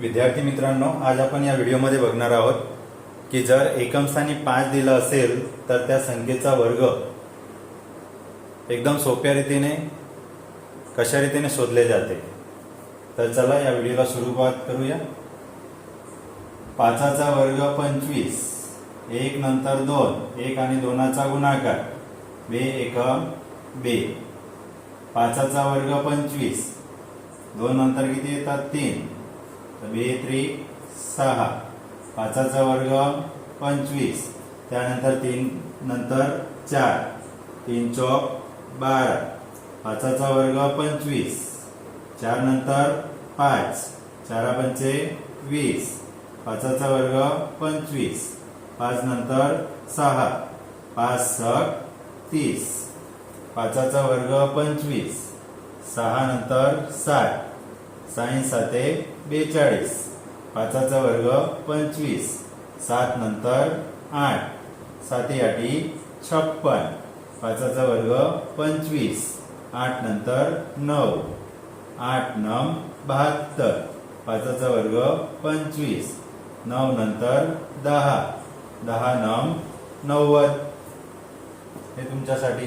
विद्यार्थी मित्रांनो, आज आपण या व्हिडिओमध्ये बघणार आहोत की जर एकम स्थानी 5 दिला असेल तर त्या संख्येचा वर्ग एकदम सोप्या रीतीने कशा रीतीने शोधले जाते। तर चला या व्हिडिओला सुरुवात करूया। 5चा वर्ग 25, 1 नंतर 2, 1 आणि 2चा गुणाकार, 2 एकम 2। 5चा वर्ग 25, 2 नंतर किती येतात 3, 2 त्रिक 6। 5चा वर्ग 25, त्यानंतर 3 नंतर 4, 3 चौक 12। 5चा वर्ग 25, 4 नंतर 5, 4 पंचे 20। 5चा वर्ग 25, 5 नंतर 6, 5 सक 30। 5चा वर्ग 25, 6 नंतर 60, 6 साते 42। 5चा वर्ग 25, 7 नंतर 8, 7 आठी 56। 5चा वर्ग 25, 8 नंतर 9, 8 9 72। 5चा वर्ग 25, 9 नंतर 10, 10 9 90। हे तुमच्यासाठी